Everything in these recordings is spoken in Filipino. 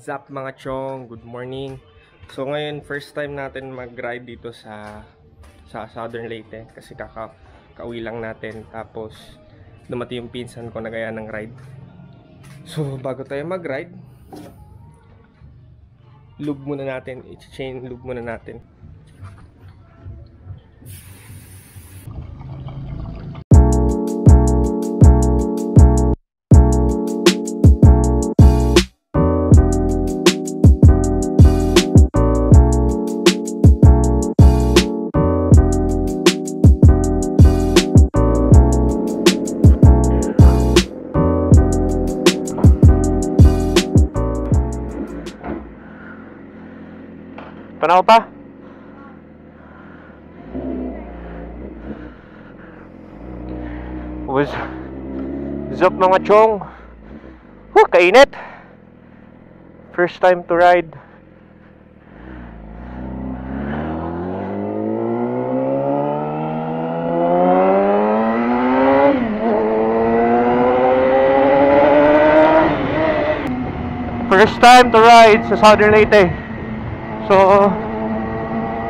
What's up mga chong? Good morning. So ngayon first time natin mag-ride dito sa Southern Leyte kasi kauwi lang natin, tapos dumating yung pinsan ko na gaya ng ride. So bago tayo mag-ride, lube muna natin, i-chain lube muna natin. Panaw pa? What's up mga chong? Kainit! First time to ride. First time to ride sa Southern Leyte. So,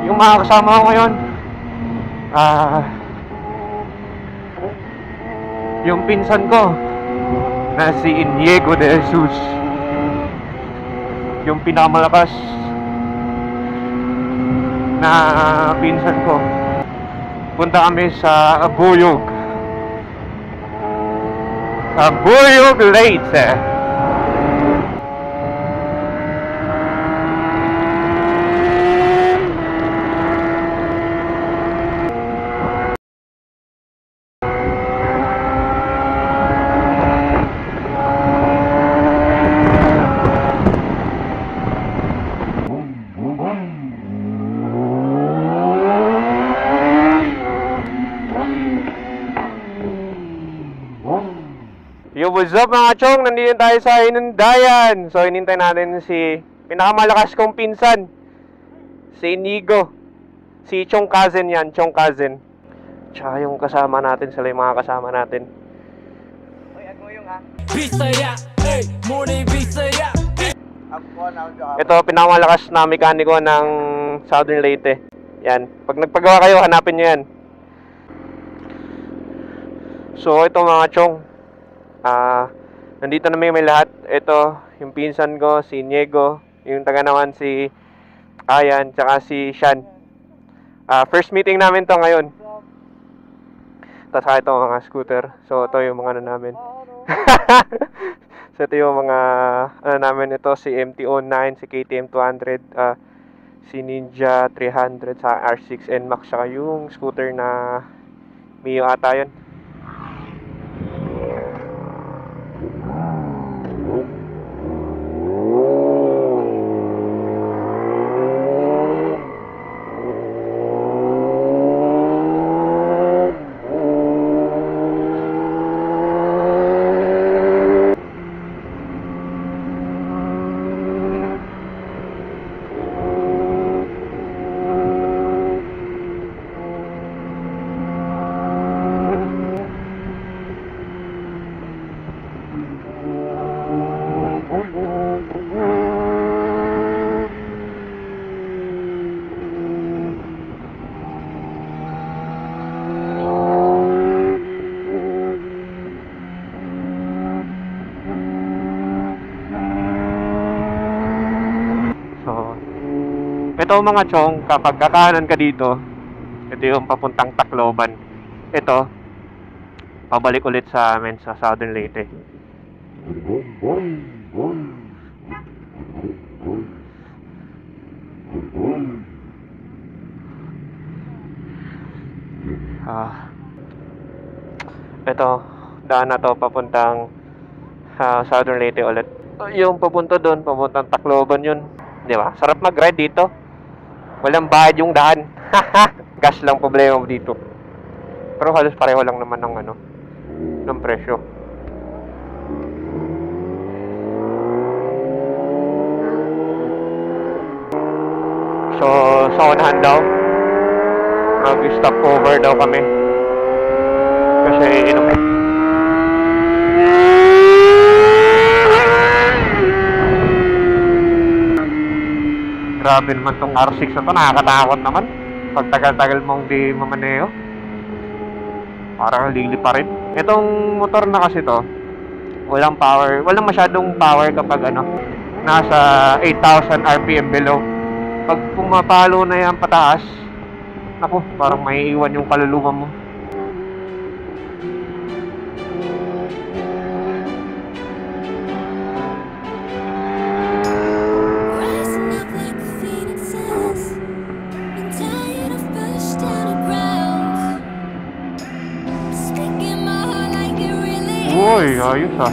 yung mga kasama ko ngayon, yung pinsan ko na si Inigo de Jesus, yung pinakamalakas na pinsan ko. Punta kami sa Abuyog Leyte. Yo, what's up mga chong? Nandito tayo sa Inundayan. So, hinintay natin si pinakamalakas kong pinsan, si Inigo. Si Chong Cousin yan, Chong Cousin. Tsaka yung kasama natin, sila yung mga kasama natin. Oy, ako yung Bisaya, hey, morning Bisaya. Ito, pinakamalakas na mekaniko ng Southern Leyte. Yan, pag nagpagawa kayo, hanapin nyo yan. So, ito mga chong, nandito na may lahat. Ito, yung pinsan ko, si Inigo. Yung taga naman si Ayan, tsaka si Shan. First meeting namin to ngayon. Tapos ito mga scooter. So ito yung mga ano namin. So ito yung mga ano namin. Ito si MT-09, si KTM 200, si Ninja 300, sa R6 NMAX, tsaka yung scooter na Mio ata yun. Ito mga chong, kapag kakanan ka dito, ito yung papuntang Tacloban. Ito, pabalik ulit sa amin sa Southern Leyte. Ito, daan na to papuntang Southern Leyte ulit. Yung papunta doon, papuntang Tacloban yun. Di ba? Sarap mag-ride dito. Walang bayad yung daan. Gas lang problema mo dito. Pero halos pareho lang naman ng ano, ng presyo. So, sa unahan daw, mag-stop over daw kami. Kasi inom. Grabe naman tong R6 na to, nakakatakot naman. Pag tagal-tagal mong di mamaneo, parang lili pa rin. Itong motor na kasi to, walang power, walang masyadong power kapag ano, nasa 8,000 RPM below. Pag pumapalo na yan pataas, naku, parang maiiwan yung kaluluwa mo. Uy, ayos ah.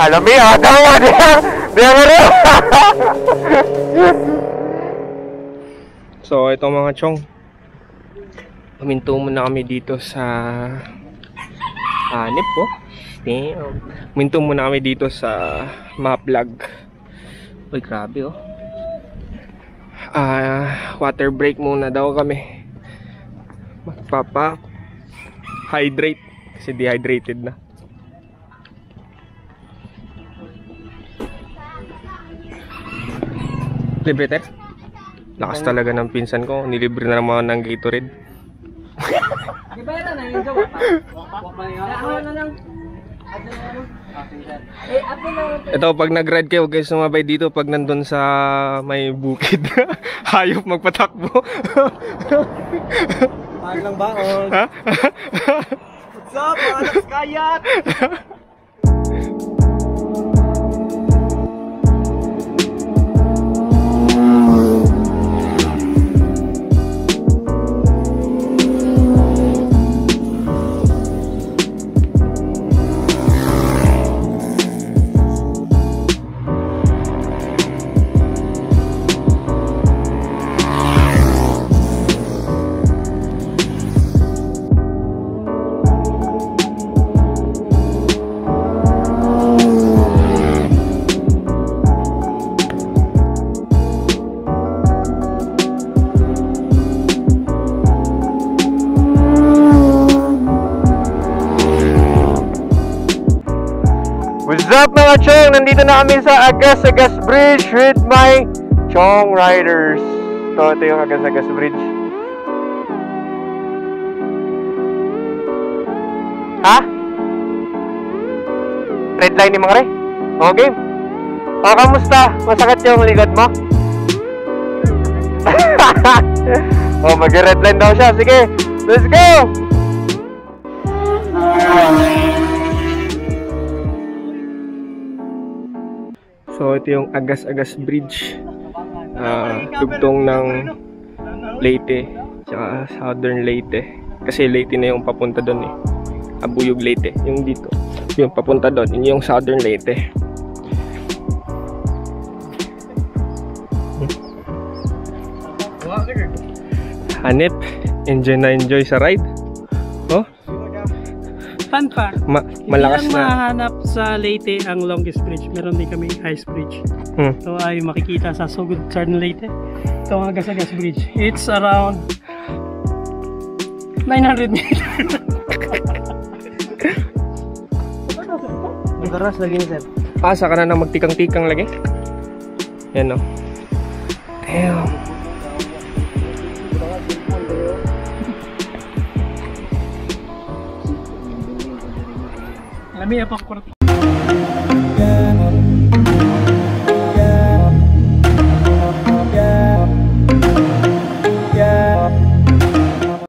Alam mo yun, So, ito mga chong, paminto muna kami dito sa hanip po. Paminto muna kami dito sa Maplag. Uy, grabe oh. Water break muna daw kami. Magpapa-hydrate kasi dehydrated na. Libre tayo? Lakas talaga ng pinsan ko. Nilibre na naman ng Gatorade. Ito, pag nag-ride kayo, huwag kayo sumabay dito pag nandun sa may bukid. Hayop magpatakbo. Pag lang baon. Ha? What's up, mga anak kayat? What's up mga chong? Nandito na kami sa Agas-Agas Bridge with my chong riders. Ito yung Agas-Agas Bridge. Ha? Red line ni mga re? Okay. O, kamusta? Masakit yung likod mo? O, mag-red line daw siya. Sige, let's go! So ito yung Agas-Agas Bridge, dugtong ng Leyte tsaka Southern Leyte. Kasi Leyte na yung papunta doon eh. Abuyog Leyte, yung dito. Yung papunta doon, yun yung Southern Leyte. Hanep, enjoy sa ride. Oh, Fun fact, malakas hindi lang na. mahanap sa Leyte ang longest bridge. Meron din kami highest bridge. Ito ay makikita sa Sugod, Southern Leyte. Ito ang Agasagas Bridge. It's around 900 meters. Magaras lagi ni sir. Saka na nang magtikang-tikang lagi. Yan o. Damn. Lami apa kurang.